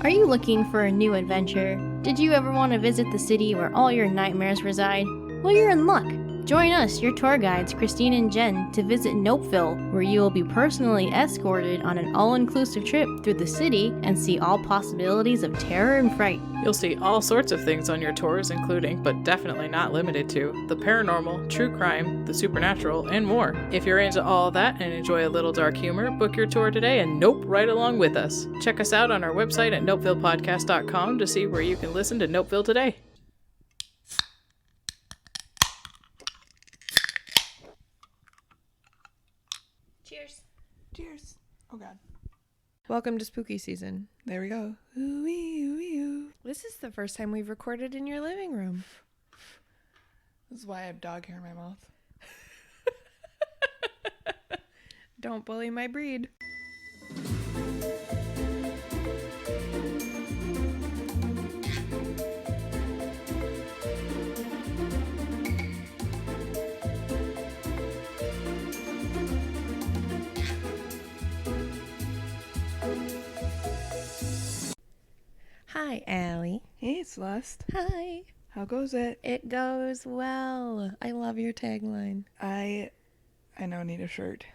Are you looking for a new adventure? Did you ever want to visit the city where all your nightmares reside? Well, you're in luck. Join us, your tour guides, Christine and Jen, to visit Nopeville, where you will be personally escorted on an all-inclusive trip through the city and see all possibilities of terror and fright. You'll see all sorts of things on your tours, including, but definitely not limited to, the paranormal, true crime, the supernatural, and more. If you're into all that and enjoy a little dark humor, book your tour today and nope right along with us. Check us out on our website at nopevillepodcast.com to see where you can listen to Nopeville today. Cheers. Cheers. Oh God. Welcome to spooky season. There we go. Ooh-wee, ooh-wee, ooh. This is the first time we've recorded in your living room. This is why I have dog hair in my mouth. Don't bully my breed. Hi, Allie. Hey, Celeste. Hi. How goes it? It goes well. I love your tagline. I now need a shirt.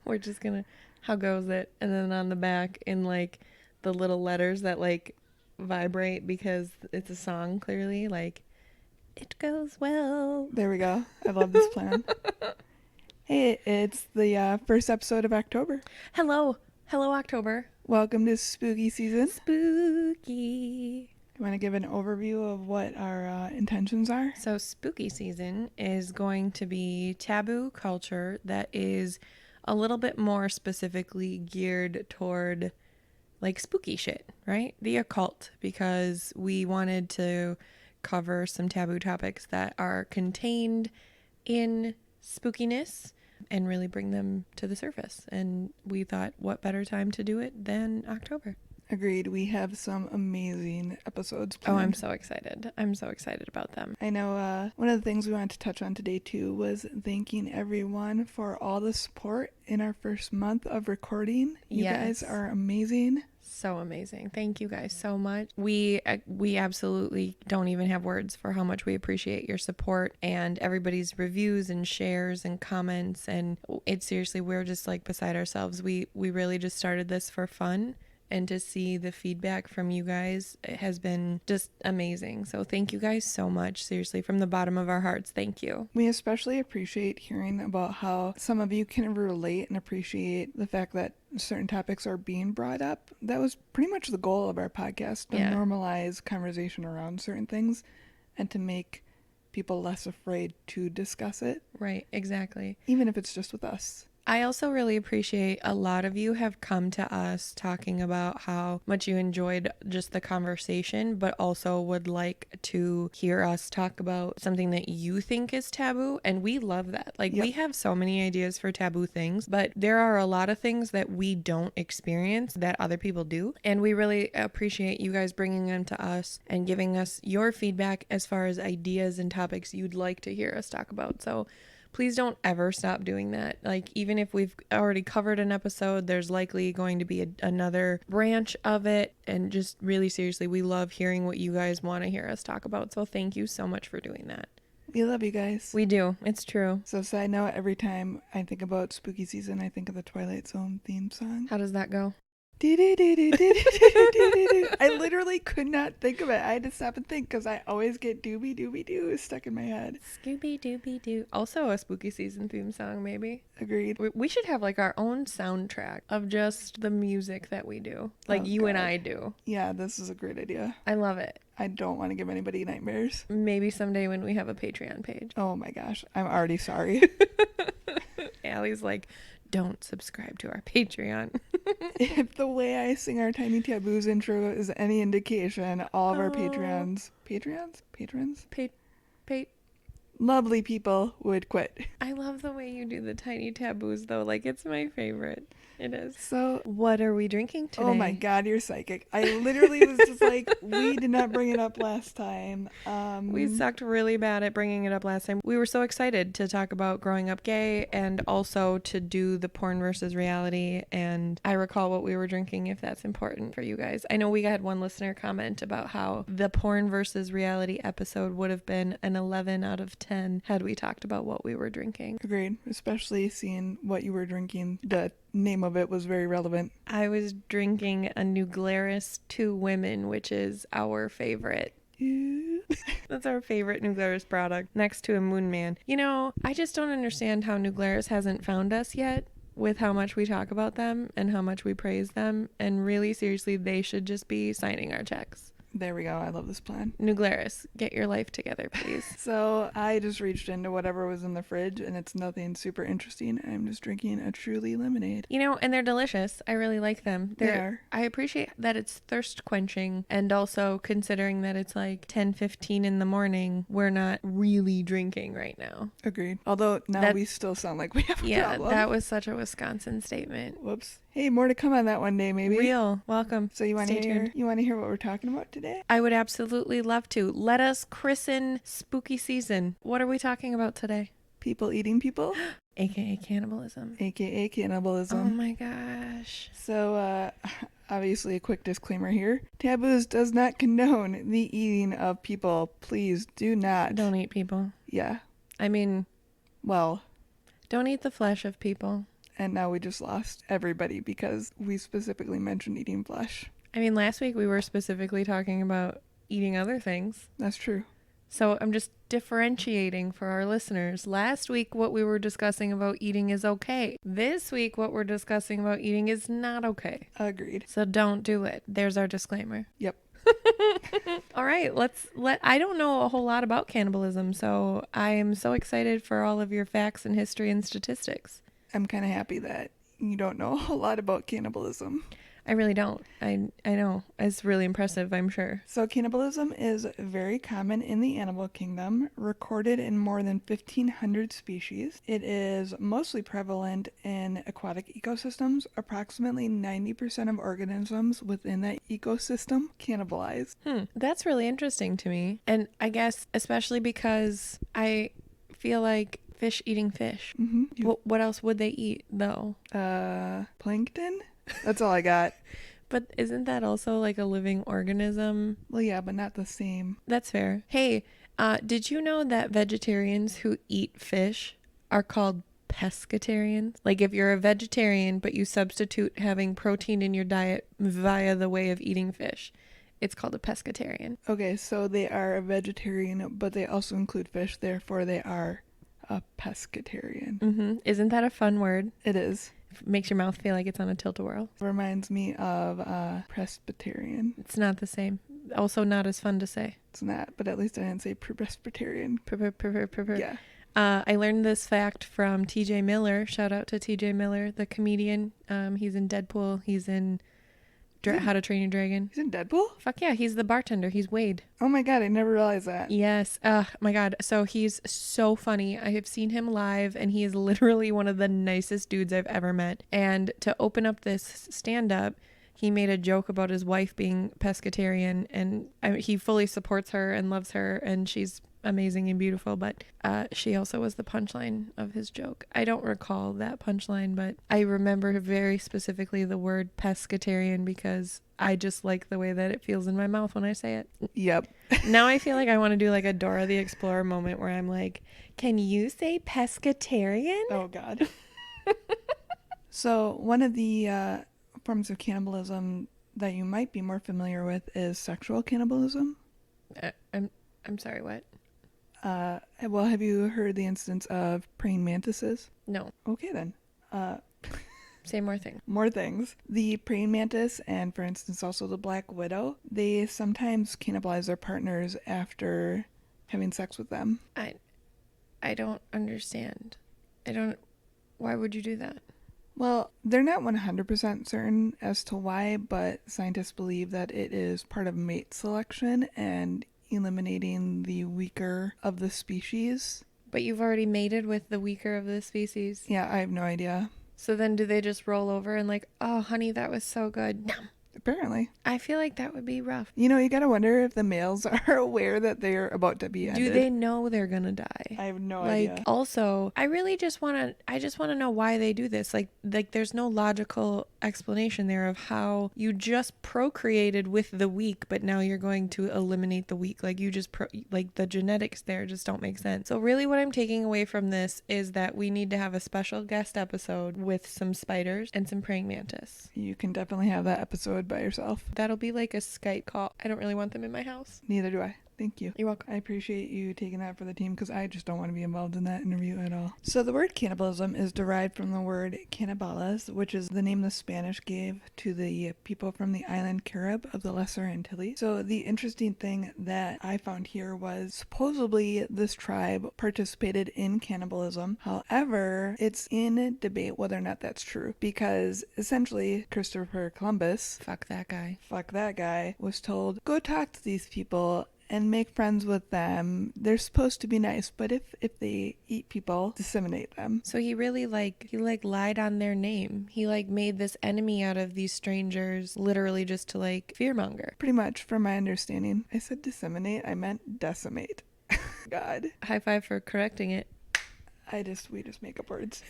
We're just gonna, how goes it? And then on the back in like the little letters that like vibrate because it's a song clearly, like, it goes well. There we go. I love this plan. Hey, it's the first episode of October. Hello. Hello, October. Welcome to spooky season. Spooky. You want to give an overview of what our intentions are? So spooky season is going to be taboo culture that is a little bit more specifically geared toward like spooky shit, right? The occult, because we wanted to cover some taboo topics that are contained in spookiness and really bring them to the surface. And we thought, what better time to do it than October? Agreed. We have some amazing episodes planned. Oh, I'm so excited. I'm so excited about them. I know one of the things we wanted to touch on today too was thanking everyone for all the support in our first month of recording. You guys are amazing. So amazing. Thank you guys so much. We absolutely don't even have words for how much we appreciate your support and everybody's reviews and shares and comments. And it's seriously, we're just like beside ourselves. We really just started this for fun. And to see the feedback from you guys has been just amazing. So thank you guys so much. Seriously, from the bottom of our hearts, thank you. We especially appreciate hearing about how some of you can relate and appreciate the fact that certain topics are being brought up. That was pretty much the goal of our podcast, to normalize conversation around certain things and to make people less afraid to discuss it. Right, exactly. Even if it's just with us. I also really appreciate a lot of you have come to us talking about how much you enjoyed just the conversation, but also would like to hear us talk about something that you think is taboo. And we love that. Like, we have so many ideas for taboo things, but there are a lot of things that we don't experience that other people do. And we really appreciate you guys bringing them to us and giving us your feedback as far as ideas and topics you'd like to hear us talk about. So please don't ever stop doing that. Like, even if we've already covered an episode, there's likely going to be another branch of it. And just really seriously, we love hearing what you guys want to hear us talk about. So thank you so much for doing that. We love you guys. We do. It's true. So side note, every time I think about spooky season, I think of the Twilight Zone theme song. How does that go? I literally could not think of it. I had to stop and think because I always get doobie doobie doo stuck in my head. Scooby Dooby Doo. Also a spooky season theme song, maybe. Agreed. We should have like our own soundtrack of just the music that we do, like you and I do. Yeah, this is a great idea. I love it. I don't want to give anybody nightmares. Maybe someday when we have a Patreon page. Oh my gosh, I'm already sorry. Allie's like, don't subscribe to our Patreon. If the way I sing our Tiny Taboos intro is any indication, all of our patrons, lovely people would quit. I love the way you do the Tiny Taboos though. Like, it's my favorite. It is. So, What are we drinking today? oh my God, you're psychic. I literally was just like, we did not bring it up last time. We sucked really bad at bringing it up last time. We were so excited to talk about growing up gay and also to do the porn versus reality. And I recall what we were drinking, if that's important for you guys. I know we had one listener comment about how the porn versus reality episode would have been an 11 out of 10 had we talked about what we were drinking. Agreed, especially seeing what you were drinking. The name of it was very relevant. I was drinking a New Glarus 2 Women, which is our favorite. That's our favorite New Glarus product, next to a Moon Man. You know, I just don't understand how New Glarus hasn't found us yet with how much we talk about them and how much we praise them. And really, seriously, they should just be signing our checks. There we go. I love this plan. New Glarus, get your life together, please. So I just reached into whatever was in the fridge, and it's nothing super interesting. I'm just drinking a Truly lemonade. You know, and they're delicious. I really like them. They are. I appreciate that it's thirst quenching, and also considering that it's like 10:15 in the morning, we're not really drinking right now. Agreed. Although now we still sound like we have a problem. That was such a Wisconsin statement. Whoops. Hey, more to come on that one day, maybe. Real. Welcome. So you want to Stay hear? tuned. You want to hear what we're talking about today? I would absolutely love to. Let us christen spooky season. What are we talking about today? People eating people, AKA cannibalism. aka cannibalism. Oh my gosh. So, obviously, a quick disclaimer here: Taboos does not condone the eating of people. Please do not. Don't eat people. Yeah. I mean, Well. don't eat the flesh of people. And now we just lost everybody because we specifically mentioned eating flesh. I mean, last week we were specifically talking about eating other things. That's true. So I'm just differentiating for our listeners. Last week, what we were discussing about eating is okay. This week, what we're discussing about eating is not okay. Agreed. So don't do it. There's our disclaimer. Yep. All right, I don't know a whole lot about cannibalism, so I am so excited for all of your facts and history and statistics. I'm kind of happy that you don't know a whole lot about cannibalism. I really don't. I know. It's really impressive, I'm sure. So cannibalism is very common in the animal kingdom, recorded in more than 1,500 species. It is mostly prevalent in aquatic ecosystems. Approximately 90% of organisms within that ecosystem cannibalize. That's really interesting to me. And I guess especially because I feel like fish eating fish. Mm-hmm. What else would they eat, though? Plankton? That's all I got. But isn't that also like a living organism? Well, yeah, but not the same. That's fair. Hey, did you know that vegetarians who eat fish are called pescatarians? Like if you're a vegetarian, but you substitute having protein in your diet via the way of eating fish, it's called a pescatarian. Okay, so they are a vegetarian, but they also include fish, therefore they are a pescatarian. Mm-hmm. Isn't that a fun word? It is. Makes your mouth feel like it's on a tilt-a-whirl. Reminds me of Presbyterian. It's not the same. Also not as fun to say. It's not, but at least I didn't say Presbyterian. Yeah. I learned this fact from TJ Miller. Shout out to TJ Miller, the comedian. He's in Deadpool. He's in How to Train Your Dragon. He's in Deadpool? Fuck yeah, he's the bartender. He's Wade. Oh my god, I never realized that. Yes. My god. So he's so funny. I have seen him live and he is literally one of the nicest dudes I've ever met. And to open up this stand-up, he made a joke about his wife being pescatarian, and he fully supports her and loves her, and she's amazing and beautiful, but she also was the punchline of his joke. I don't recall that punchline, but I remember very specifically the word pescatarian because I just like the way that it feels in my mouth when I say it. Yep. Now I feel like I want to do like a Dora the Explorer moment where I'm like, can you say pescatarian? Oh god. So one of the forms of cannibalism that you might be more familiar with is sexual cannibalism. I'm sorry, what? Well, have you heard the instance of praying mantises? No. Okay then. Say more things. More things. The praying mantis and, for instance, also the black widow, they sometimes cannibalize their partners after having sex with them. I don't understand. Why would you do that? Well, they're not 100% certain as to why, but scientists believe that it is part of mate selection and eliminating the weaker of the species. But you've already mated with the weaker of the species. Yeah, I have no idea. So then do they just roll over and like, oh, honey, that was so good? Nom. Apparently. I feel like that would be rough. You know, you gotta wonder if the males are aware that they're about to be ended. Do they know they're gonna die? I have no Like, idea. also, I really just want to know why they do this. Like there's no logical explanation there of how you just procreated with the weak, but now you're going to eliminate the weak. Like you just like the genetics there just don't make sense. So really what I'm taking away from this is that we need to have a special guest episode with some spiders and some praying mantis. You can definitely have that episode by yourself. That'll be like a Skype call. I don't really want them in my house. Neither do I. Thank you. You're welcome. I appreciate you taking that for the team because I just don't want to be involved in that interview at all. So the word cannibalism is derived from the word cannibalas, which is the name the Spanish gave to the people from the island Carib of the Lesser Antilles. So the interesting thing that I found here was supposedly this tribe participated in cannibalism. However, it's in debate whether or not that's true because essentially Christopher Columbus, Fuck that guy, was told, go talk to these people and make friends with them. They're supposed to be nice, but if they eat people, disseminate them. So he really he lied on their name. He made this enemy out of these strangers literally just to fearmonger. Pretty much, from my understanding. I said disseminate, I meant decimate. God. High five for correcting it. We just make up words.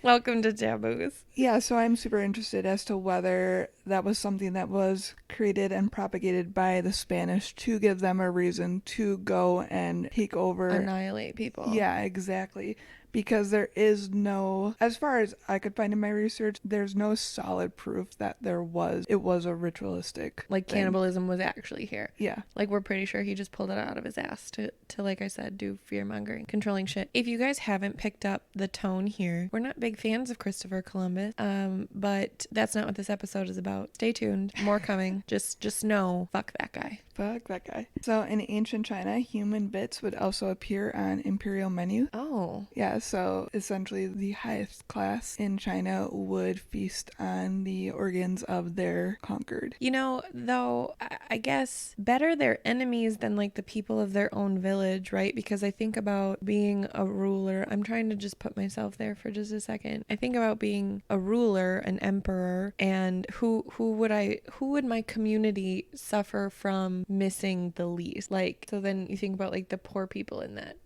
Welcome to Taboos. Yeah, so I'm super interested as to whether that was something that was created and propagated by the Spanish to give them a reason to go and take over. Annihilate people. Yeah, exactly. Because there is no, as far as I could find in my research, there's no solid proof that it was a ritualistic thing. Cannibalism was actually here. Yeah. We're pretty sure he just pulled it out of his ass to like I said, do fear-mongering, controlling shit. If you guys haven't picked up the tone here, we're not big fans of Christopher Columbus, but that's not what this episode is about. Stay tuned. More coming. Just know, fuck that guy. Fuck that guy. So in ancient China, human bits would also appear on imperial menus. Oh. Yeah, so essentially the highest class in China would feast on the organs of their conquered. You know, though, I guess better their enemies than the people of their own village, right? Because I think about being a ruler. I'm trying to just put myself there for just a second. I think about being a ruler, an emperor, and who would my community suffer from missing the least? So then you think about the poor people in that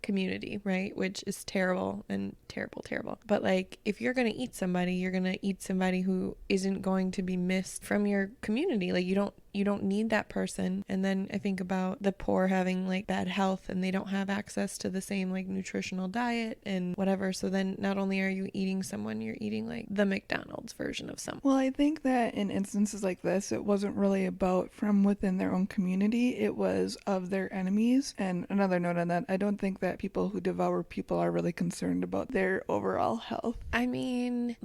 community, right? Which is terrible and terrible. But if you're gonna eat somebody, you're gonna eat somebody who isn't going to be missed from your community. You don't need that person. And then I think about the poor having bad health and they don't have access to the same nutritional diet and whatever. So then not only are you eating someone, you're eating the McDonald's version of someone. Well, I think that in instances like this, it wasn't really about from within their own community. It was of their enemies. And another note on that, I don't think that people who devour people are really concerned about their overall health. I mean,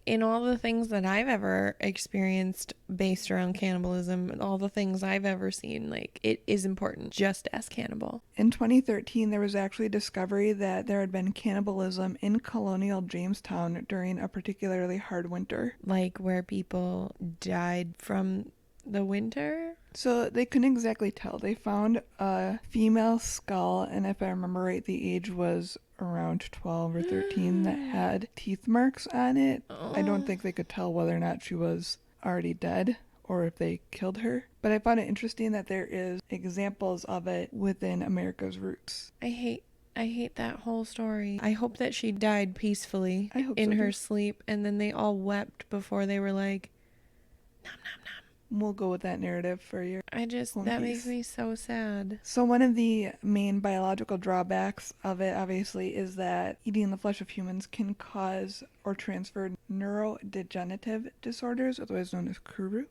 in all the things that I've ever experienced based around cannibalism and all the things I've ever seen, it is important. Just ask cannibal. In 2013, there was actually a discovery that there had been cannibalism in colonial Jamestown during a particularly hard winter. Where people died from the winter? So they couldn't exactly tell. They found a female skull, and if I remember right, the age was around 12 or 13 that had teeth marks on it. I don't think they could tell whether or not she was already dead or if they killed her. But I found it interesting that there is examples of it within America's roots. I hate that whole story. I hope that she died peacefully in her sleep, and then they all wept before they were like, nom nom nom. We'll go with that narrative for your that makes me so sad. So one of the main biological drawbacks of it, obviously, is that eating the flesh of humans can cause or transfer neurodegenerative disorders, otherwise known as Kuru.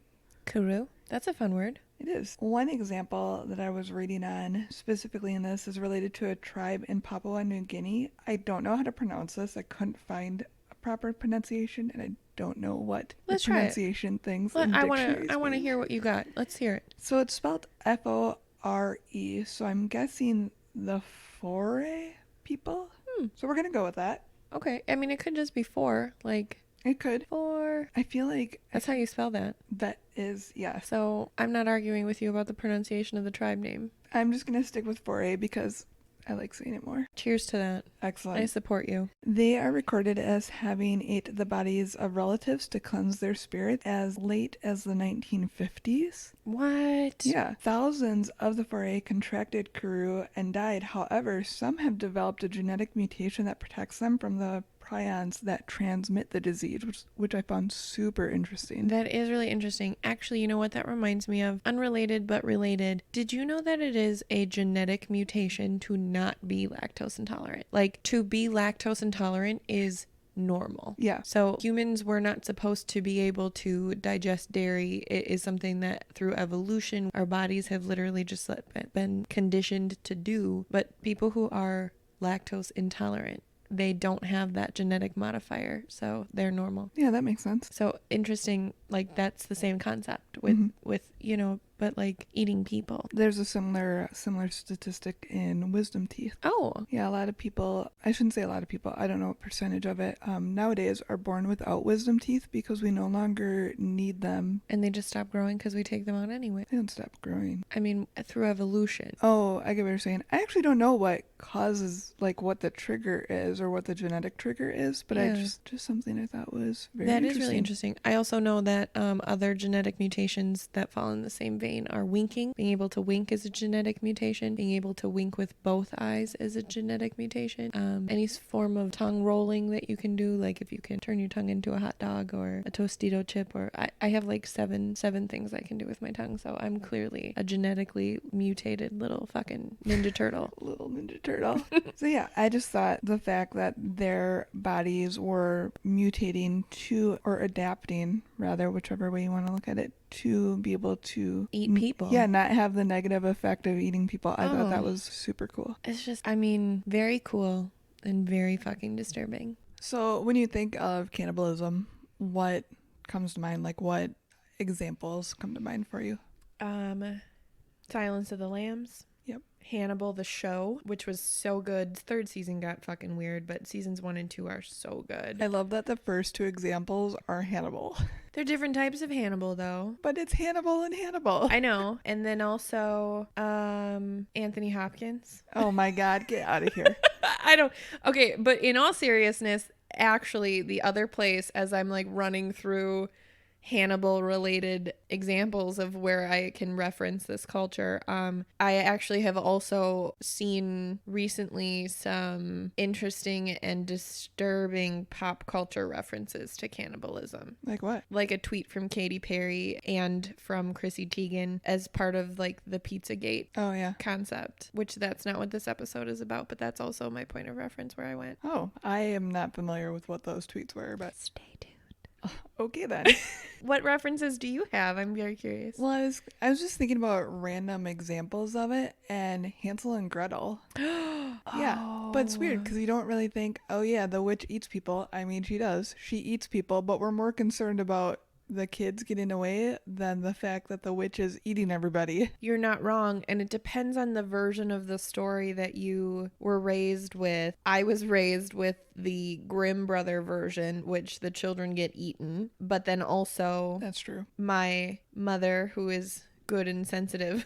Kuru? That's a fun word. It is. One example that I was reading on, specifically in this, is related to a tribe in Papua New Guinea. I don't know how to pronounce this. I couldn't find a proper pronunciation, and I don't know what Let's the pronunciation things in I dictionaries want to mean. hear what you got. Let's hear it. So it's spelled Fore, so I'm guessing the Fore people? So we're going to go with that. Okay. I mean, it could just be four. It could. Four. I feel like That's how you spell that. that is, yes. So I'm not arguing with you about the pronunciation of the tribe name. I'm just going to stick with Fore because I like saying it more. Cheers to that. Excellent. I support you. They are recorded as having ate the bodies of relatives to cleanse their spirit as late as the 1950s. What? Yeah, thousands of the foray contracted Kuru and died. However, some have developed a genetic mutation that protects them from the prions that transmit the disease, which I found super interesting. That is really interesting. Actually, you know what that reminds me of? Unrelated but related. Did you know that it is a genetic mutation to not be lactose intolerant? Like, to be lactose intolerant is normal. Yeah. So humans were not supposed to be able to digest dairy. It is something that through evolution, our bodies have literally just been conditioned to do. But people who are lactose intolerant, they don't have that genetic modifier, so they're normal. Yeah, that makes sense. So interesting, like that's the same concept with you know, but like eating people. There's a similar statistic in wisdom teeth. Oh, Yeah, a lot of people, I shouldn't say a lot of people, I don't know what percentage of it, nowadays are born without wisdom teeth because we no longer need them. and they just stop growing because we take them out anyway. They don't stop growing. I mean, through evolution. Oh, I get what you're saying. I actually don't know what causes, like what the trigger is or what the genetic trigger is, but Yeah. just something I thought was very That interesting. is really interesting. I also know that other genetic mutations that fall in the same vein are winking. Being able to wink is a genetic mutation. Being able to wink with both eyes is a genetic mutation. Any form of tongue rolling that you can do, like if you can turn your tongue into a hot dog or a Tostito chip, or I have like seven things I can do with my tongue. So I'm clearly a genetically mutated little fucking Ninja Turtle. Little Ninja Turtle. So yeah, I just thought the fact that their bodies were mutating to, or adapting rather, whichever way you want to look at it, to be able to Eat people. Yeah, not have the negative effect of eating people. I thought that Oh. was super cool. It's just, I mean, very cool and very fucking disturbing. So when you think of cannibalism, what comes to mind? Like what examples come to mind for you? Silence of the Lambs. Yep. Hannibal the show, which was so good. Third season got fucking weird, but seasons 1 and 2 are so good. I love that the first two examples are Hannibal. They're different types of Hannibal though. But it's Hannibal and Hannibal. I know. And then also Anthony Hopkins. Oh my god, get out of here. I don't. Okay, but in all seriousness, actually the other place, as I'm like running through Hannibal related examples of where I can reference this culture, I actually have also seen recently some interesting and disturbing pop culture references to cannibalism. Like what? Like a tweet from Katy Perry and from Chrissy Teigen as part of like the Pizzagate Oh yeah. concept, which that's not what this episode is about, but that's also my point of reference where I went. Oh, I am not familiar with what those tweets were, but Stay tuned. okay then. What references do you have? I'm very curious. Well, I was just thinking about random examples of it, and Hansel and Gretel. Yeah, but it's weird because you don't really think, oh yeah, the witch eats people. I mean, she does. She eats people, but we're more concerned about the kids getting away than the fact that the witch is eating everybody. You're not wrong, and it depends on the version of the story that you were raised with. I was raised with the Grimm brother version, which the children get eaten, but then also That's true. my mother, who is good and sensitive,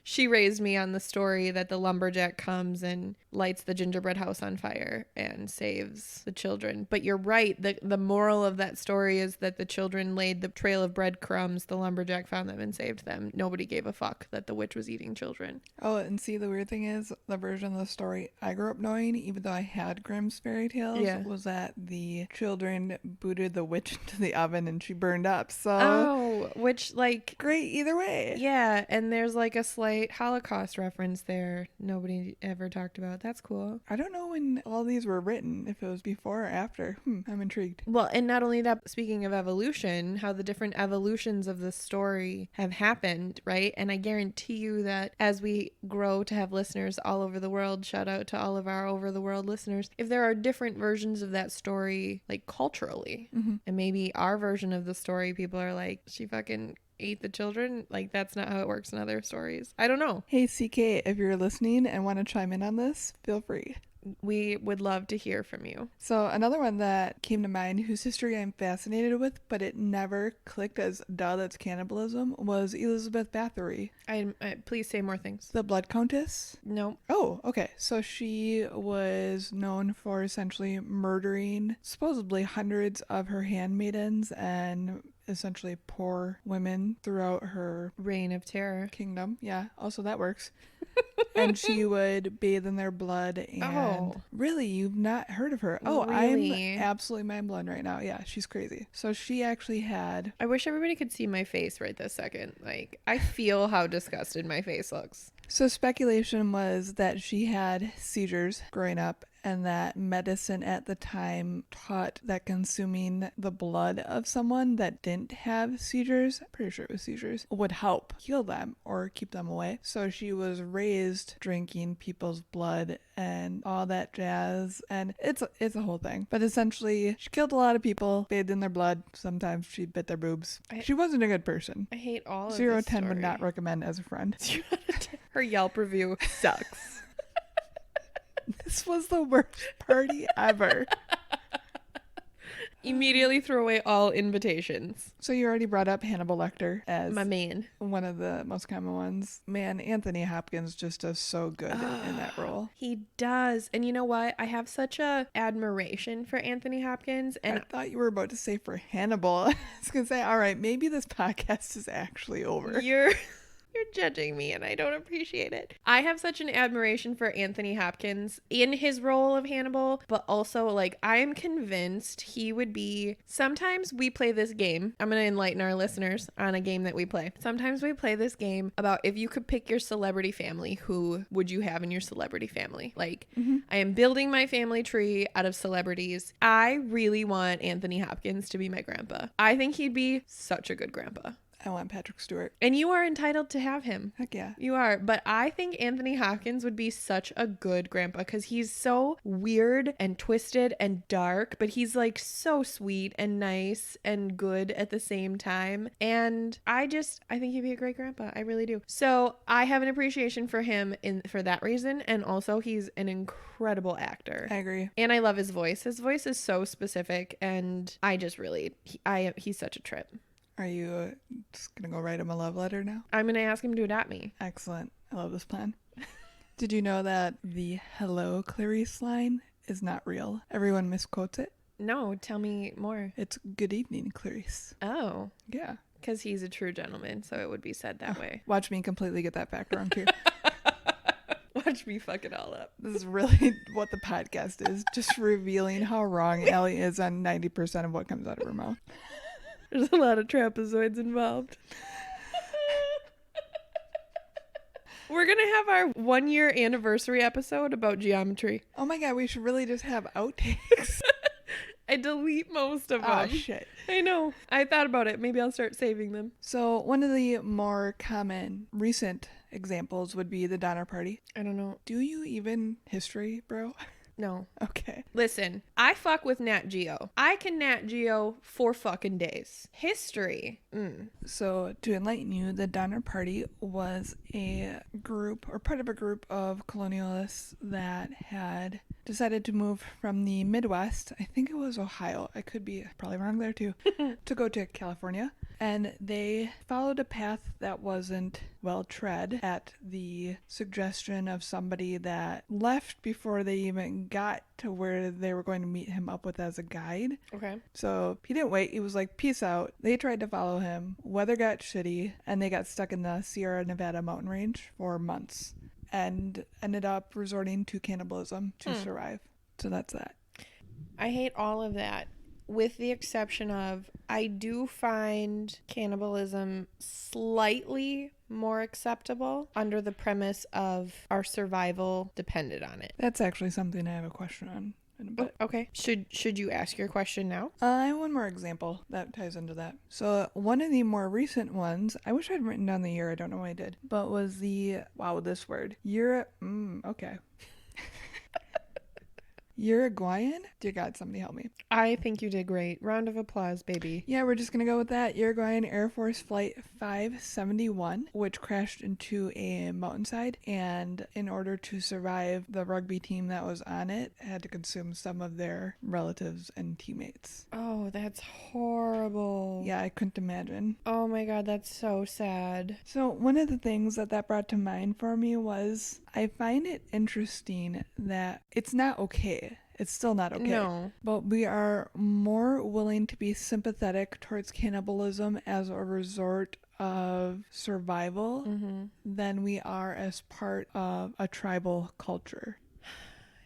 she raised me on the story that the lumberjack comes and lights the gingerbread house on fire and saves the children. But you're right, the moral of that story is that the children laid the trail of breadcrumbs, the lumberjack found them and saved them. Nobody gave a fuck that the witch was eating children. Oh, and see, the weird thing is, the version of the story I grew up knowing, even though I had Grimm's fairy tales, was that the children booted the witch into the oven and she burned up. So, Oh, which like, great either way. yeah, and there's like a slight Holocaust reference there nobody ever talked about. That's cool. I don't know when all these were written, if it was before or after. I'm intrigued. Well, and not only that, speaking of evolution, how the different evolutions of the story have happened, right? And I guarantee you that as we grow to have listeners all over the world, shout out to all of our over the world listeners, if there are different versions of that story, like culturally, and maybe our version of the story, people are like, she fucking ate the children, like that's not how it works in other stories. I don't know. Hey CK, if you're listening and want to chime in on this, feel free. We would love to hear from you. So another one that came to mind, whose history I'm fascinated with, but it never clicked as duh, that's cannibalism, was Elizabeth Bathory, Please say more things. the Blood Countess. No. Oh, okay. So she was known for essentially murdering supposedly hundreds of her handmaidens and essentially poor women throughout her Reign of Terror. kingdom. Yeah, also that works. And she would bathe in their blood and Oh. really, you've not heard of her. Oh, Really? I'm absolutely mind blown right now. Yeah, she's crazy. So she actually had I wish everybody could see my face right this second. Like, I feel how disgusted my face looks. So speculation was that she had seizures growing up and that medicine at the time taught that consuming the blood of someone that didn't have seizures, pretty sure it was seizures, would help heal them or keep them away. So she was raised drinking people's blood and all that jazz, and it's a whole thing. But essentially, she killed a lot of people, bathed in their blood. Sometimes she bit their boobs. She wasn't a good person. I hate all of 0 this 10 would story. not recommend as a friend. Her Yelp review sucks. This was the worst party ever. Immediately throw away all invitations. So you already brought up Hannibal Lecter as My man. one of the most common ones. Man, Anthony Hopkins just does so good in that role. He does. And you know what? I have such a admiration for Anthony Hopkins. I And thought you were about to say for Hannibal. I was going to say, all right, maybe this podcast is actually over. You're judging me and I don't appreciate it. I have such an admiration for Anthony Hopkins in his role of Hannibal, but also like I am convinced he would be. Sometimes we play this game. I'm going to enlighten our listeners on a game that we play. Sometimes we play this game about if you could pick your celebrity family, who would you have in your celebrity family? Like I am building my family tree out of celebrities. I really want Anthony Hopkins to be my grandpa. I think he'd be such a good grandpa. I want Patrick Stewart. And you are entitled to have him. Heck yeah. You are. But I think Anthony Hopkins would be such a good grandpa because he's so weird and twisted and dark, but he's like so sweet and nice and good at the same time. And I think he'd be a great grandpa. I really do. So I have an appreciation for him for that reason. And also he's an incredible actor. I agree. And I love his voice. His voice is so specific. And I just really, he's such a trip. Are you just going to go write him a love letter now? I'm going to ask him to adopt me. Excellent. I love this plan. Did you know that the Hello Clarice line is not real? Everyone misquotes it. No, tell me more. It's good evening, Clarice. Oh, Yeah. because he's a true gentleman, so it would be said that way. Watch me completely get that fact wrong too. Watch me fuck it all up. This is really what the podcast is. Just revealing how wrong Ellie is on 90% of what comes out of her mouth. There's a lot of trapezoids involved. We're going to have our 1-year anniversary episode about geometry. Oh my god, we should really just have outtakes. I delete most of them. Oh shit. I know. I thought about it. Maybe I'll start saving them. So one of the more common recent examples would be the Donner Party. I don't know. Do you even history, bro? No. Okay. Listen, I fuck with Nat Geo. I can Nat Geo for fucking days. History. So to enlighten you, the Donner Party was a group or part of a group of colonialists that had decided to move from the Midwest, I think it was Ohio, I could be probably wrong there too, to go to California. And they followed a path that wasn't well tread at the suggestion of somebody that left before they even got to where they were going to meet him up with as a guide. Okay. So he didn't wait. He was like, peace out. They tried to follow him. Weather got shitty and they got stuck in the Sierra Nevada mountain range for months and ended up resorting to cannibalism to survive. So that's that. I hate all of that, with the exception of I do find cannibalism slightly more acceptable under the premise of our survival depended on it. That's actually something I have a question on in a bit. Okay. Should you ask your question now? I have one more example that ties into that. So one of the more recent ones, I wish I'd written down the year, I don't know why I did, but was the, wow, this word, okay. Uruguayan? Dear God, somebody help me. I think you did great. Round of applause, baby. Yeah, we're just going to go with that. Uruguayan Air Force Flight 571, which crashed into a mountainside. And in order to survive, the rugby team that was on it had to consume some of their relatives and teammates. Oh, that's horrible. Yeah, I couldn't imagine. Oh my God, that's so sad. So one of the things that brought to mind for me was I find it interesting that it's not okay. It's still not okay. No. But we are more willing to be sympathetic towards cannibalism as a resort of survival than we are as part of a tribal culture.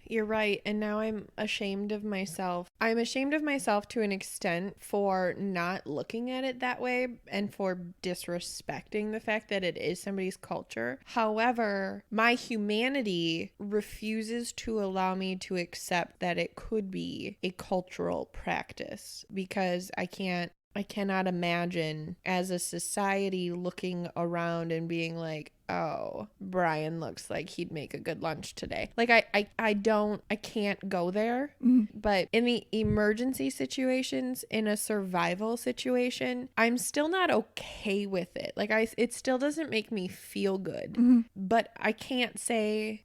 You're right. And now I'm ashamed of myself. I'm ashamed of myself to an extent for not looking at it that way and for disrespecting the fact that it is somebody's culture. However, my humanity refuses to allow me to accept that it could be a cultural practice because I cannot imagine as a society looking around and being like, oh, Brian looks like he'd make a good lunch today. Like I can't go there. But in the emergency situations, in a survival situation, I'm still not okay with it. Like it still doesn't make me feel good. But I can't say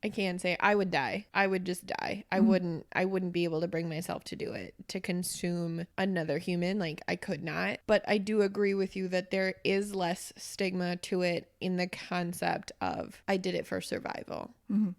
I would die. I would just die. I wouldn't be able to bring myself to do it, to consume another human. Like I could not. But I do agree with you that there is less stigma to it in the concept of I did it for survival.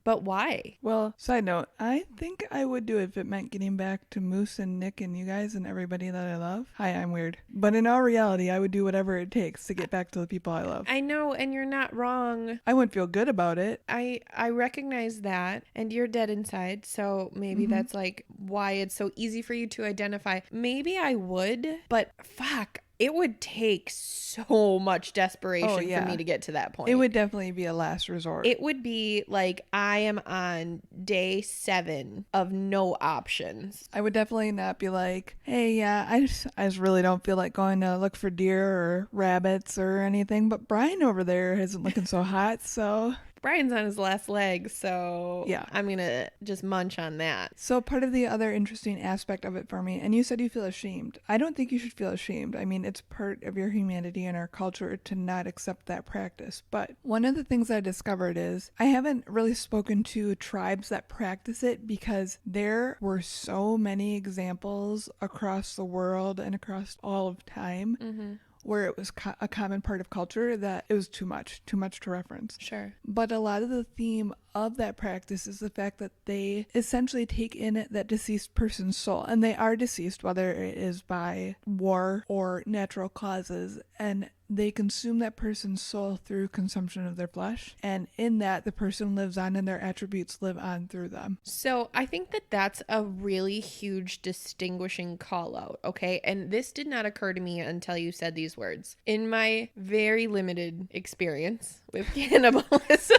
But why? Well, side note, I think I would do it if it meant getting back to Moose and Nick and you guys and everybody that I love. Hi, I'm weird. But in all reality, I would do whatever it takes to get back to the people I love. I know, and you're not wrong. I wouldn't feel good about it. I recognize that, and you're dead inside, so maybe that's like why it's so easy for you to identify. Maybe I would, but fuck, it would take so much desperation for me to get to that point. It would definitely be a last resort. It would be like I am on day 7 of no options. I would definitely not be like, hey, yeah, I just really don't feel like going to look for deer or rabbits or anything. But Brian over there isn't looking so hot, so... Brian's on his last leg, so yeah, I'm going to just munch on that. So part of the other interesting aspect of it for me, and you said you feel ashamed. I don't think you should feel ashamed. I mean, it's part of your humanity and our culture to not accept that practice. But one of the things I discovered is I haven't really spoken to tribes that practice it because there were so many examples across the world and across all of time where it was a common part of culture that it was too much to reference. Sure. But a lot of the theme of that practice is the fact that they essentially take in that deceased person's soul, and they are deceased, whether it is by war or natural causes, and they consume that person's soul through consumption of their flesh, and in that the person lives on and their attributes live on through them. So I think that that's a really huge distinguishing call out, okay? And this did not occur to me until you said these words. In my very limited experience with cannibalism,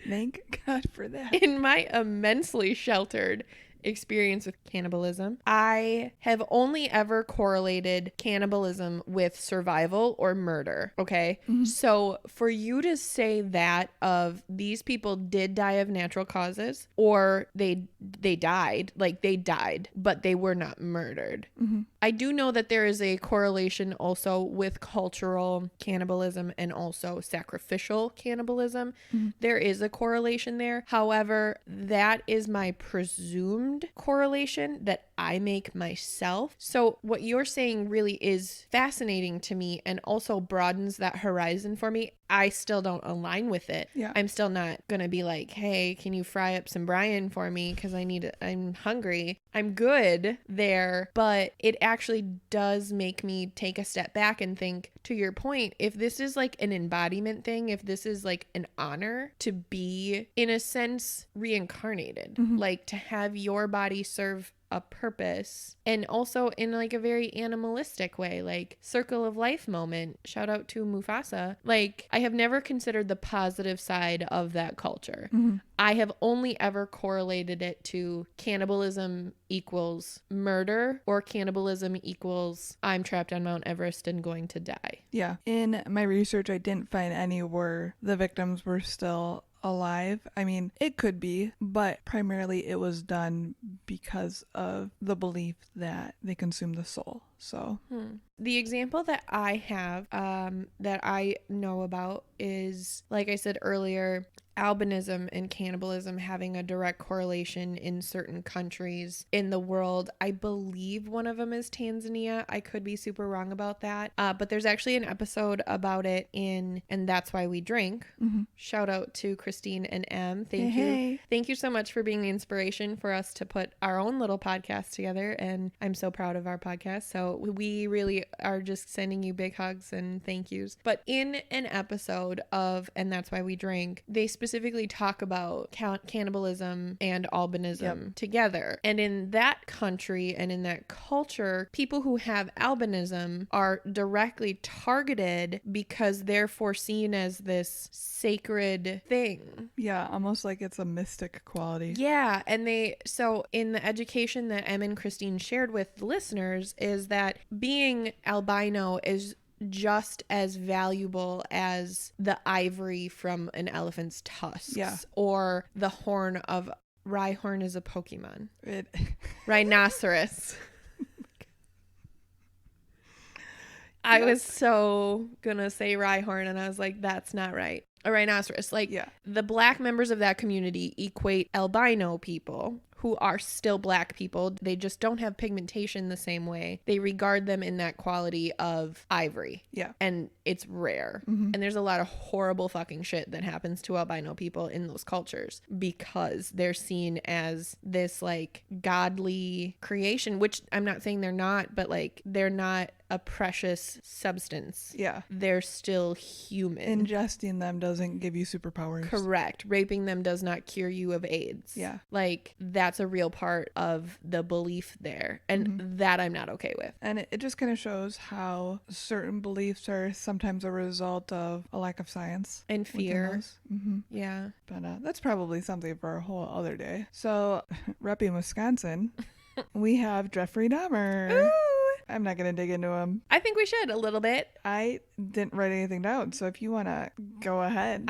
thank God for that. In my immensely sheltered experience with cannibalism, I have only ever correlated cannibalism with survival or murder, okay? So for you to say that of these people did die of natural causes or they died, like they died, but they were not murdered. I do know that there is a correlation also with cultural cannibalism and also sacrificial cannibalism. There is a correlation there. However, that is my presumed correlation that I make myself. So what you're saying really is fascinating to me and also broadens that horizon for me. I still don't align with it. Yeah. I'm still not going to be like, hey, can you fry up some Brian for me? Because I'm hungry. I'm good there. But it actually does make me take a step back and think, to your point, if this is like an embodiment thing, if this is like an honor to be, in a sense, reincarnated, like to have your body serve a purpose, and also in like a very animalistic way, like circle of life moment, shout out to Mufasa. Like, I have never considered the positive side of that culture. I have only ever correlated it to cannibalism equals murder or cannibalism equals I'm trapped on Mount Everest and going to die. Yeah. In my research, I didn't find any where the victims were still alive. I mean, it could be, but primarily it was done because of the belief that they consume the soul. So The example that I have that I know about is, like I said earlier, albinism and cannibalism having a direct correlation in certain countries in the world. I believe one of them is Tanzania. I could be super wrong about that. But there's actually an episode about it in And That's Why We Drink. Shout out to Christine and Em. Thank you. Hey. Thank you so much for being the inspiration for us to put our own little podcast together. And I'm so proud of our podcast. So we really are just sending you big hugs and thank yous. But in an episode of And That's Why We Drink, they specifically talk about cannibalism and albinism together. And in that country and in that culture, people who have albinism are directly targeted because they're foreseen as this sacred thing. Yeah, almost like it's a mystic quality. Yeah, and so in the education that Em and Christine shared with the listeners is that being albino is just as valuable as the ivory from an elephant's tusks. Yeah. Or the horn of Rhyhorn is a Pokemon. It Rhinoceros. I was so gonna say Rhyhorn and I was like, that's not right. A rhinoceros. Like, the black members of that community equate albino people who are still black people. They just don't have pigmentation the same way. They regard them in that quality of ivory. Yeah. And it's rare. And there's a lot of horrible fucking shit that happens to albino people in those cultures because they're seen as this like godly creation, which I'm not saying they're not, but like they're not a precious substance. Yeah. They're still human. Ingesting them doesn't give you superpowers. Correct. Raping them does not cure you of AIDS. Yeah. Like, that's a real part of the belief there. And that I'm not okay with. And it just kind of shows how certain beliefs are sometimes a result of a lack of science. And fear. Yeah. But that's probably something for a whole other day. So, repping Wisconsin, we have Jeffrey Dahmer. Ooh. I'm not going to dig into him. I think we should a little bit. I didn't write anything down, so if you want to go ahead.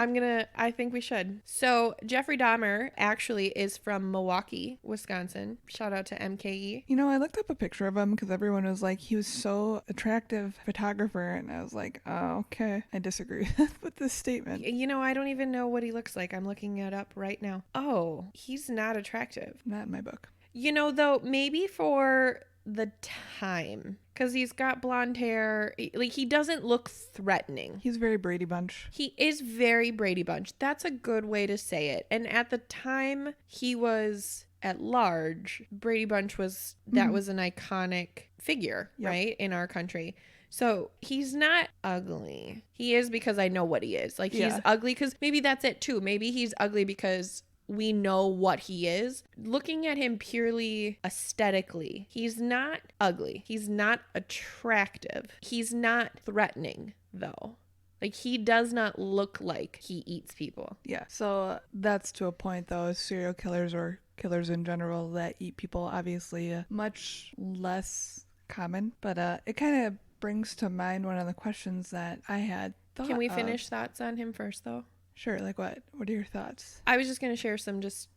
I think we should. So Jeffrey Dahmer actually is from Milwaukee, Wisconsin. Shout out to MKE. You know, I looked up a picture of him because everyone was like, he was so attractive photographer. And I was like, oh, okay. I disagree with this statement. You know, I don't even know what he looks like. I'm looking it up right now. Oh, he's not attractive. Not in my book. You know, though, maybe for the time, because he's got blonde hair. Like, he doesn't look threatening. He's very Brady Bunch. He is very Brady Bunch. That's a good way to say it. And at the time he was at large, Brady Bunch was that was an iconic figure, right, in our country. So he's not ugly. He is because I know what he is. Like, he's ugly because maybe that's it too. Maybe he's ugly because we know what he is. Looking at him purely aesthetically, he's not ugly. He's not attractive. He's not threatening, though. Like, he does not look like he eats people. Yeah. So that's to a point, though. Serial killers or killers in general that eat people, obviously much less common. But it kind of brings to mind one of the questions that I had thought Can we of. finish thoughts on him first, though? Sure. Like what? What are your thoughts? I was just going to share some just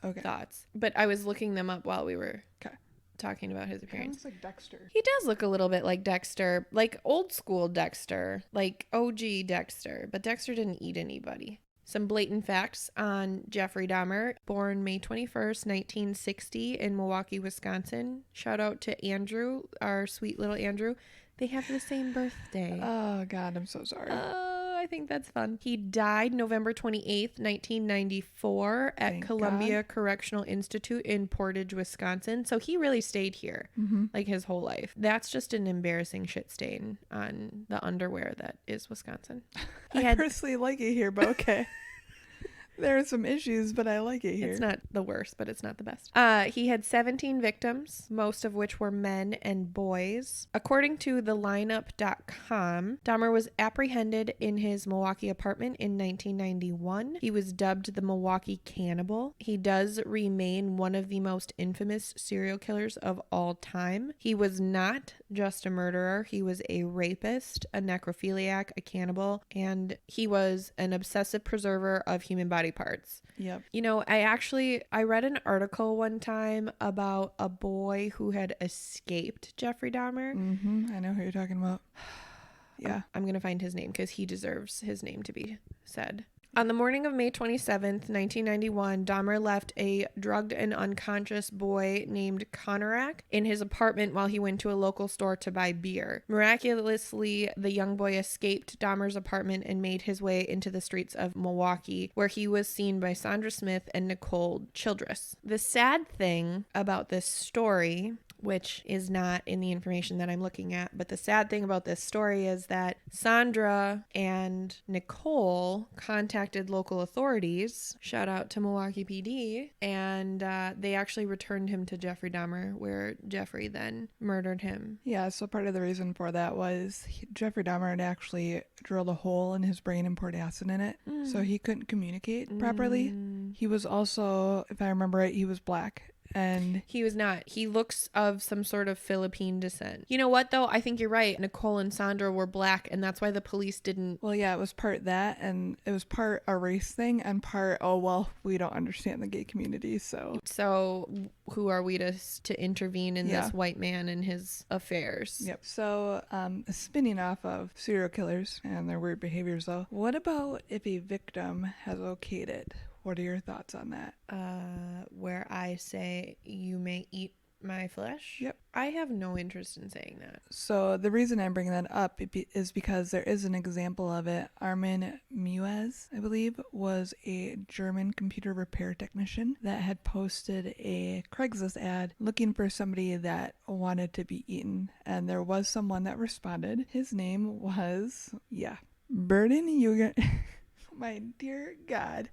Okay. thoughts. But I was looking them up while we were Okay. talking about his Kind of appearance. looks like Dexter. He does look a little bit like Dexter, like old school Dexter, like OG Dexter, but Dexter didn't eat anybody. Some blatant facts on Jeffrey Dahmer, born May 21st, 1960 in Milwaukee, Wisconsin. Shout out to Andrew, our sweet little Andrew. They have the same birthday. Oh, God. I'm so sorry. I think that's fun. He died November 28th, 1994 at Thank Columbia Correctional Institute in Portage, Wisconsin. So he really stayed here like his whole life. That's just an embarrassing shit stain on the underwear that is Wisconsin. I personally like it here, but okay. There are some issues, but I like it here. It's not the worst, but it's not the best. He had 17 victims, most of which were men and boys. According to thelineup.com, Dahmer was apprehended in his Milwaukee apartment in 1991. He was dubbed the Milwaukee Cannibal. He does remain one of the most infamous serial killers of all time. He was not just a murderer. He was a rapist, a necrophiliac, a cannibal, and he was an obsessive preserver of human body body parts. Yep. You know, I read an article one time about a boy who had escaped Jeffrey Dahmer. I know who you're talking about. Yeah. I'm going to find his name because he deserves his name to be said. On the morning of May 27th, 1991, Dahmer left a drugged and unconscious boy named Konorak in his apartment while he went to a local store to buy beer. Miraculously, the young boy escaped Dahmer's apartment and made his way into the streets of Milwaukee, where he was seen by Sandra Smith and Nicole Childress. The sad thing about this story, which is not in the information that I'm looking at, but the sad thing about this story is that Sandra and Nicole contacted local authorities, shout out to Milwaukee PD, and they actually returned him to Jeffrey Dahmer, where Jeffrey then murdered him. Yeah, so part of the reason for that was Jeffrey Dahmer had actually drilled a hole in his brain and poured acid in it, so he couldn't communicate properly. He was also, if I remember right, he was black. And he was not. He looks of some sort of Philippine descent. You know what, though? I think you're right. Nicole and Sandra were black, and that's why the police didn't... Well, yeah, it was part that, and it was part a race thing, and part, oh, well, we don't understand the gay community, so... So who are we to intervene in this white man and his affairs? Yep. So, spinning off of serial killers and their weird behaviors, though, what about if a victim has okayed it? What are your thoughts on that? Where I say you may eat my flesh? Yep. I have no interest in saying that. So the reason I'm bringing that up is because there is an example of it. Armin Meues, I believe, was a German computer repair technician that had posted a Craigslist ad looking for somebody that wanted to be eaten. And there was someone that responded. His name was, Burden Eugen. My dear God.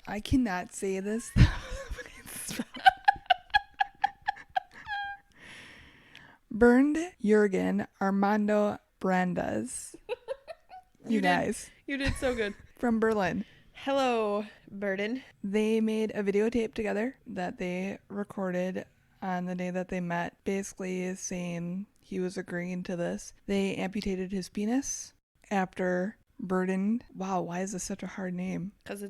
I cannot say this. Bernd Jürgen Armando Brandes. You guys. You did so good. From Berlin. Hello, Burden. They made a videotape together that they recorded on the day that they met, basically saying he was agreeing to this. They amputated his penis after Burden. Wow, why is this such a hard name? Because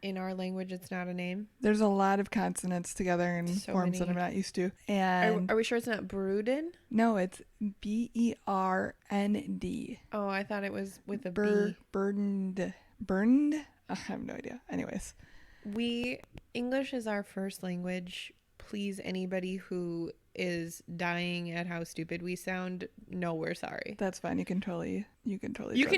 in our language, it's not a name. There's a lot of consonants together in forms that I'm not used to. And are we sure it's not Bruden? No, it's Bernd. Oh, I thought it was with a B. Burned. I have no idea. Anyways. English is our first language. Please, anybody who is dying at how stupid we sound, no, we're sorry. That's fine. You can totally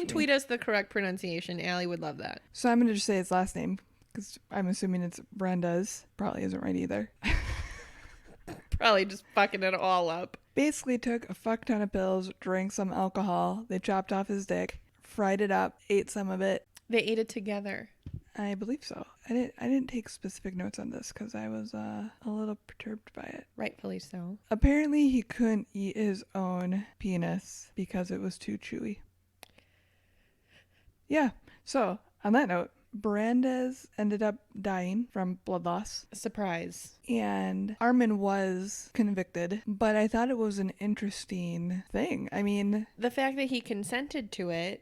tweet us the correct pronunciation. Allie would love that. So I'm going to just say his last name because I'm assuming it's Brandes. Probably isn't right either. Probably just fucking it all up. Basically took a fuck ton of pills, drank some alcohol. They chopped off his dick, fried it up, ate some of it. They ate it together. I believe so. I didn't take specific notes on this because I was a little perturbed by it. Rightfully so. Apparently he couldn't eat his own penis because it was too chewy. Yeah. So on that note, Brandes ended up dying from blood loss. Surprise. And Armin was convicted, but I thought it was an interesting thing. I mean, the fact that he consented to it,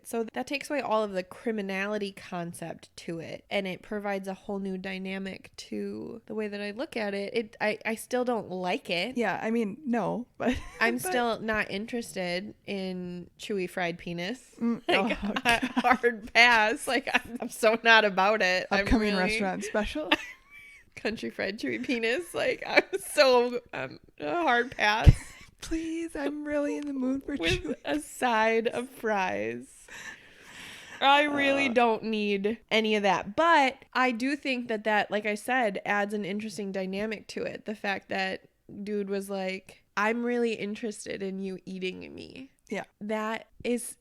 So that takes away all of the criminality concept to it, and it provides a whole new dynamic to the way that I look at it. I still don't like it. Yeah, I mean, no, but I'm still not interested in chewy fried penis. Hard pass. Like, I'm so not about it. Upcoming restaurant special. Country fried chewy penis. Like, I'm so a hard pass. Please, I'm really in the mood for with chewy. A side of fries. I really don't need any of that. But I do think that, like I said, adds an interesting dynamic to it. The fact that dude was like, I'm really interested in you eating me. Yeah. That is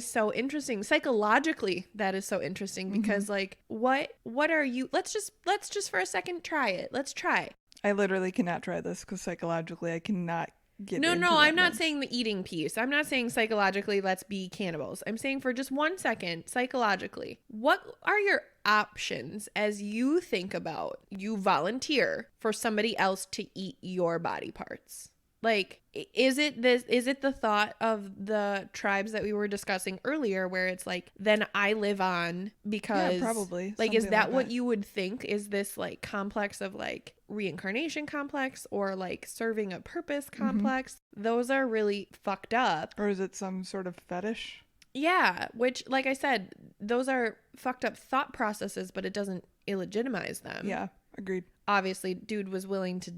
so interesting. Psychologically, that is so interesting because like what are you? Let's just for a second try it. Let's try. I literally cannot try this because psychologically I cannot get No, into I'm that not saying the eating piece. I'm not saying psychologically let's be cannibals. I'm saying for just 1 second, psychologically, what are your options as you think about you volunteer for somebody else to eat your body parts? Like, is it the thought of the tribes that we were discussing earlier where it's like, then I live on because Yeah, probably. like, is Something that like what that. you would think? Is this like complex of like reincarnation complex or like serving a purpose complex? Those are really fucked up. Or is it some sort of fetish? Yeah, which, like I said, those are fucked up thought processes, but it doesn't illegitimize them. Yeah, agreed. Obviously, dude was willing to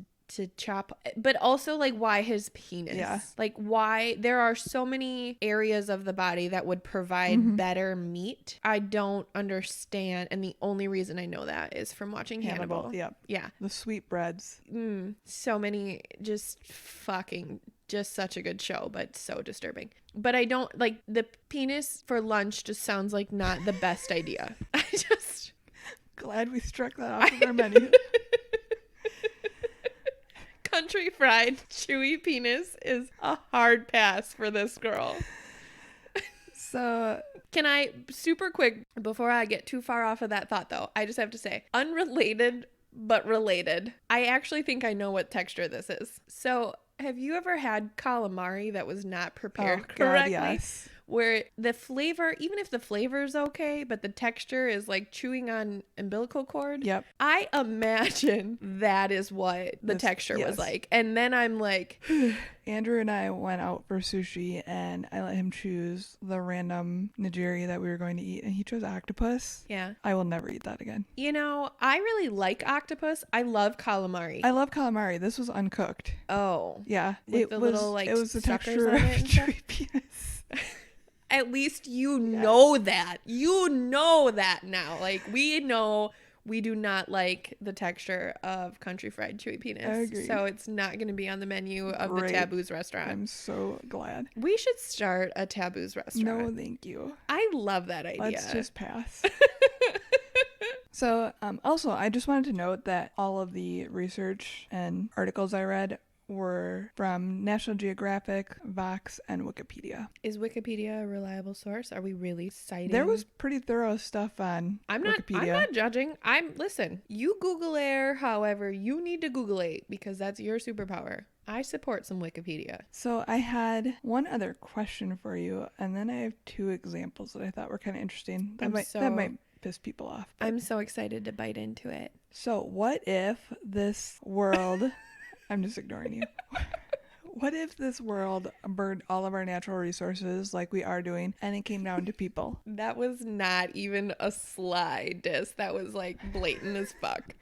chop, but also like, why his penis? Yeah. Like, why? There are so many areas of the body that would provide better meat. I don't understand, and the only reason I know that is from watching Hannibal. Yep. Yeah. The sweetbreads. So many, just fucking, just such a good show, but so disturbing. But I don't like the penis for lunch. Just sounds like not the best idea. I just Glad we struck that off of our menu. country fried chewy penis is a hard pass for this girl. So, Can I, super quick, before I get too far off of that thought though, I just have to say, unrelated but related, I actually think I know what texture this is. So, have you ever had calamari that was not prepared correctly? yes. Where the flavor, even if the flavor is okay, but the texture is like chewing on umbilical cord? Yep. I imagine that is what the texture was yes. like. And then I'm like, Andrew and I went out for sushi and I let him choose the random nigiri that we were going to eat and he chose octopus. yeah. I will never eat that again. You know, I really like octopus. I love calamari. I love calamari. This was uncooked. Oh. Yeah. With the little, like, it was the suckers texture on of it and stuff? chewy penis. At least you know that. You know that now. Like, we know we do not like the texture of country fried chewy penis. I agree. So it's not going to be on the menu of the Great. Taboos restaurant. I'm so glad. We should start a Taboos restaurant. No, thank you. I love that idea. Let's just pass. So, also, I just wanted to note that all of the research and articles I read were from National Geographic, Vox, and Wikipedia. Is Wikipedia a reliable source? Are we really citing? There was pretty thorough stuff on Wikipedia. I'm not judging. Listen, you Google air however you need to Google it because that's your superpower. I support some Wikipedia. So I had one other question for you, and then I have two examples that I thought were kind of interesting. That might piss people off. I'm so excited to bite into it. So what if this world... I'm just ignoring you. What if this world burned all of our natural resources like we are doing and it came down to people? That was not even a sly diss. That was like blatant as fuck.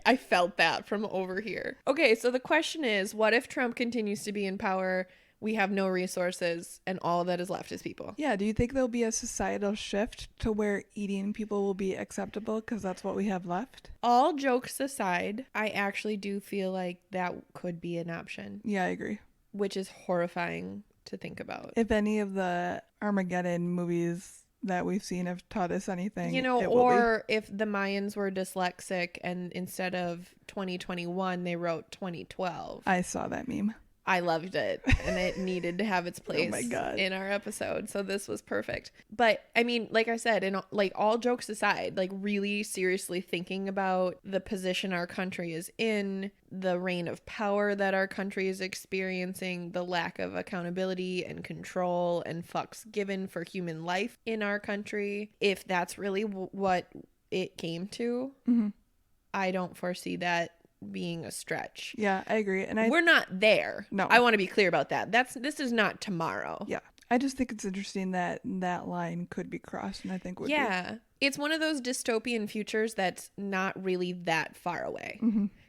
I felt that from over here. Okay, so the question is, what if Trump continues to be in power? We have no resources and all that is left is people. Yeah, do you think there'll be a societal shift to where eating people will be acceptable because that's what we have left? All jokes aside, I actually do feel like that could be an option, Yeah, I agree. which is horrifying to think about. If any of the Armageddon movies that we've seen have taught us anything, You know, it will or if the Mayans were dyslexic and instead of 2021, they wrote 2012. I saw that meme. I loved it and it needed to have its place my God. in our episode. So this was perfect. But I mean, like I said, and like all jokes aside, like really seriously thinking about the position our country is in, the reign of power that our country is experiencing, the lack of accountability and control and fucks given for human life in our country. If that's really what it came to, I don't foresee that being a stretch. Yeah, I agree. And We're not there. No. I want to be clear about that. This is not tomorrow. yeah, I just think it's interesting that that line could be crossed, and I think would Yeah. It's one of those dystopian futures that's not really that far away.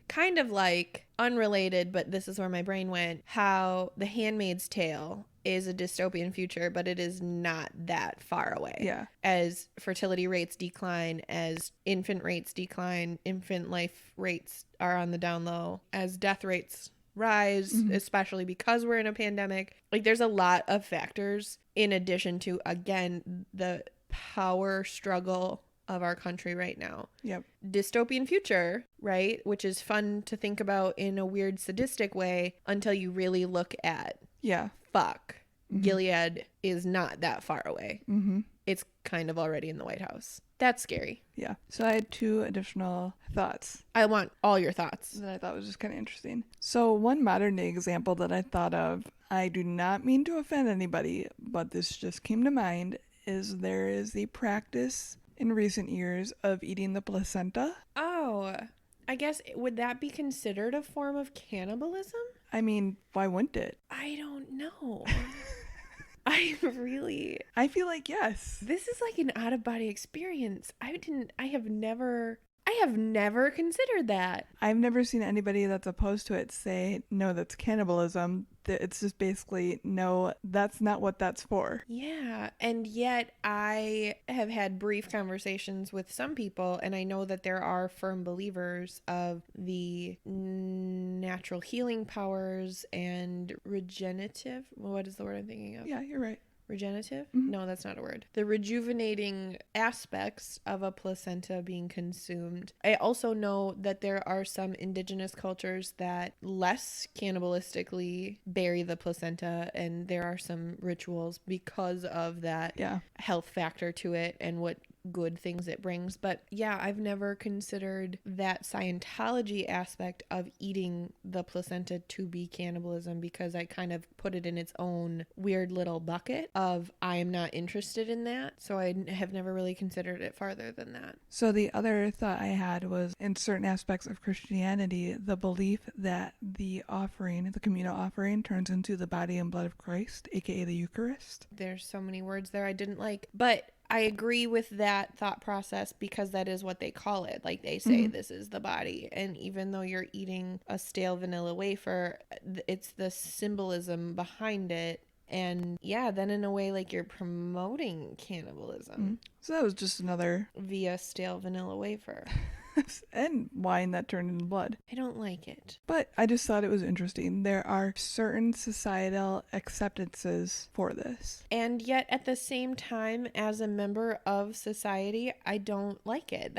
Kind of like, unrelated, but this is where my brain went, how The Handmaid's Tale is a dystopian future, but it is not that far away. Yeah. As fertility rates decline, as infant rates decline, infant life rates are on the down low, as death rates rise, especially because we're in a pandemic. Like, there's a lot of factors in addition to, again, the power struggle of our country right now. Yep. Dystopian future, right? Which is fun to think about in a weird sadistic way until you really look at, Yeah. fuck, Gilead is not that far away. Mm-hmm. It's kind of already in the White House. That's scary. Yeah. So I had 2 additional thoughts I want all your thoughts. that I thought was just kind of interesting. So one modern day example that I thought of, I do not mean to offend anybody, but this just came to mind, is there is the practice in recent years of eating the placenta. Oh, I guess, would that be considered a form of cannibalism? I mean, why wouldn't it? I don't know. I feel like yes. This is like an out of body experience. I have never considered that. I've never seen anybody that's opposed to it say, no, that's cannibalism. It's just basically, no, that's not what that's for. Yeah, and yet I have had brief conversations with some people, and I know that there are firm believers of the natural healing powers and regenerative. What is the word I'm thinking of? Yeah, you're right. Regenerative? Mhm. No, that's not a word. The rejuvenating aspects of a placenta being consumed. I also know that there are some indigenous cultures that less cannibalistically bury the placenta, and there are some rituals because of that Yeah. health factor to it and what good things it brings. But yeah, I've never considered that Scientology aspect of eating the placenta to be cannibalism, because I kind of put it in its own weird little bucket of I am not interested in that. So I have never really considered it farther than that. So the other thought I had was, in certain aspects of Christianity, the belief that the offering, the communal offering, turns into the body and blood of Christ, aka the Eucharist. There's so many words there I didn't like, but I agree with that thought process because that is what they call it. Like they say, this is the body. And even though you're eating a stale vanilla wafer, it's the symbolism behind it. And yeah, then in a way, like you're promoting cannibalism So that was just another, via stale vanilla wafer. and wine that turned into blood. I don't like it. But I just thought it was interesting. There are certain societal acceptances for this. And yet at the same time, as a member of society, I don't like it.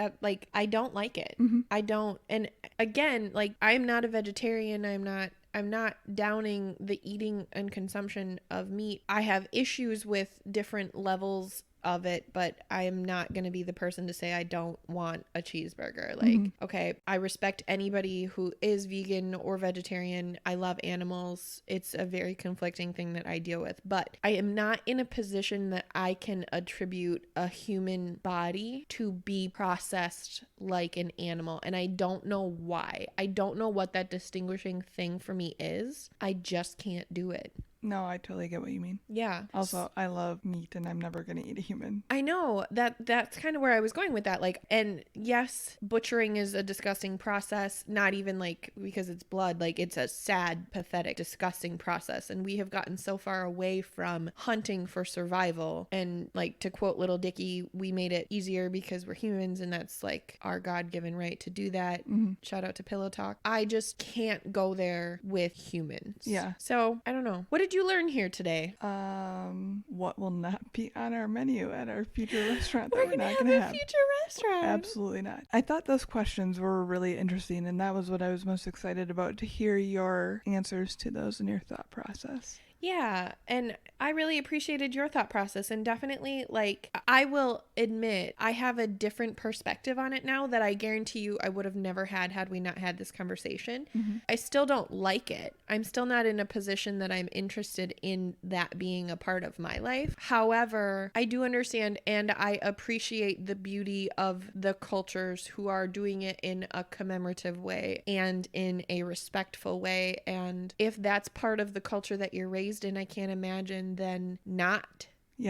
I don't like it. I don't. And again, like I'm not a vegetarian. I'm not downing the eating and consumption of meat. I have issues with different levels of it, but I am not going to be the person to say I don't want a cheeseburger. Like, okay, I respect anybody who is vegan or vegetarian. I love animals. It's a very conflicting thing that I deal with, but I am not in a position that I can attribute a human body to be processed like an animal. And I don't know why. I don't know what that distinguishing thing for me is. I just can't do it. No, I totally get what you mean. Yeah. Also, I love meat and I'm never going to eat a human. I know that's kind of where I was going with that. Like, and yes, butchering is a disgusting process, not even like because it's blood, like it's a sad, pathetic, disgusting process. And we have gotten so far away from hunting for survival. And like to quote Little Dicky, we made it easier because we're humans and that's like our God-given right to do that. Shout out to Pillow Talk. I just can't go there with humans. Yeah. So I don't know. What did you learn here today? What will not be on our menu at our future restaurant that We're we're gonna not have going to a have? future restaurant. Absolutely not. I thought those questions were really interesting, and that was what I was most excited about, to hear your answers to those and your thought process. Yeah, and I really appreciated your thought process, and definitely, like, I will admit I have a different perspective on it now that I guarantee you I would have never had we not had this conversation. I still don't like it. I'm still not in a position that I'm interested in that being a part of my life. However, I do understand and I appreciate the beauty of the cultures who are doing it in a commemorative way and in a respectful way. And if that's part of the culture that you're raised in, I can't imagine then not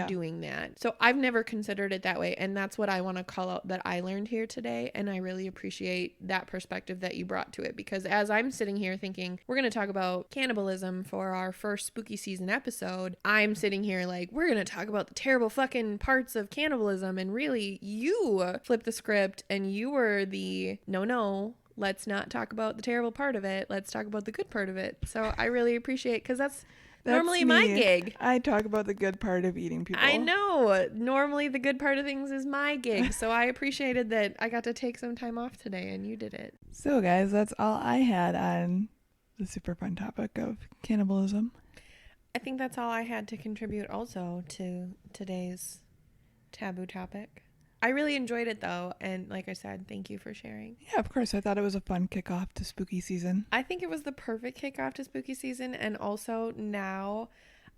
doing that. So I've never considered it that way, and that's what I want to call out that I learned here today. And I really appreciate that perspective that you brought to it, because as I'm sitting here thinking we're going to talk about cannibalism for our first spooky season episode, I'm sitting here like, we're going to talk about the terrible fucking parts of cannibalism, and really you flipped the script and you were the no, let's not talk about the terrible part of it, let's talk about the good part of it. So I really appreciate, because that's normally my gig. I talk about the good part of eating people. I know. Normally the good part of things is my gig. So I appreciated that I got to take some time off today and you did it. So guys, that's all I had on the super fun topic of cannibalism. I think that's all I had to contribute also to today's taboo topic. I really enjoyed it though. And like I said, thank you for sharing. Yeah, of course. I thought it was a fun kickoff to spooky season. I think it was the perfect kickoff to spooky season. And also now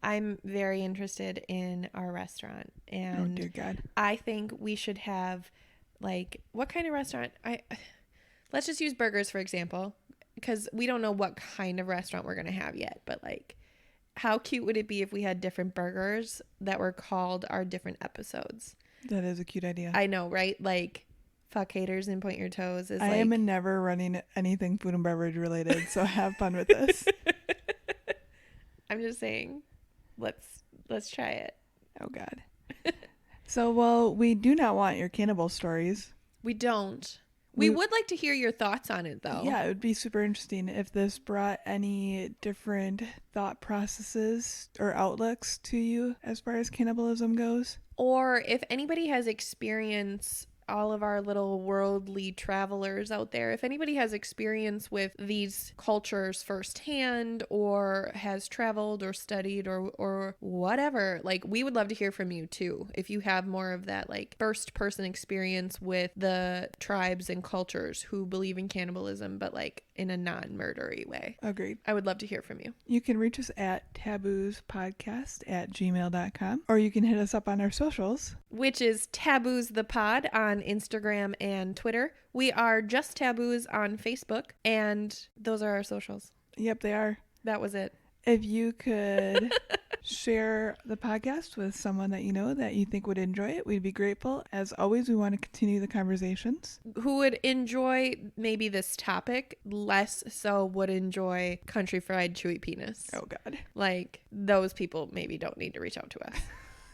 I'm very interested in our restaurant. And Oh, dear God. I think we should have, like, what kind of restaurant? Let's just use burgers, for example, because we don't know what kind of restaurant we're going to have yet. But, like, how cute would it be if we had different burgers that were called our different episodes? That is a cute idea. I know, right? Like, fuck haters and point your toes is I like... am never running anything food and beverage related, so have fun with this. I'm just saying, let's try it. Oh, God. So, well, we do not want your cannibal stories. We don't. We would like to hear your thoughts on it, though. Yeah, it would be super interesting if this brought any different thought processes or outlooks to you as far as cannibalism goes. Or if anybody has experience, all of our little worldly travelers out there, if anybody has experience with these cultures firsthand or has traveled or studied or whatever, like, we would love to hear from you too. If you have more of that, like, first person experience with the tribes and cultures who believe in cannibalism, but like in a non-murdery way. Agreed. I would love to hear from you. You can reach us at taboospodcast@gmail.com, or you can hit us up on our socials. Which is Taboos the Pod on Instagram and Twitter. We are Just Taboos on Facebook, and those are our socials. Yep, they are. That was it. If you could share the podcast with someone that you know that you think would enjoy it, we'd be grateful. As always, we want to continue the conversations. Who would enjoy maybe this topic, less so would enjoy country fried chewy penis. Oh, God. Like, those people maybe don't need to reach out to us.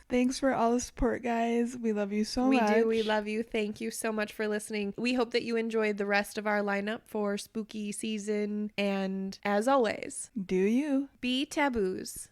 Thanks for all the support, guys. We love you so much. We do. We love you. Thank you so much for listening. We hope that you enjoyed the rest of our lineup for spooky season. And as always, Do you? be taboos.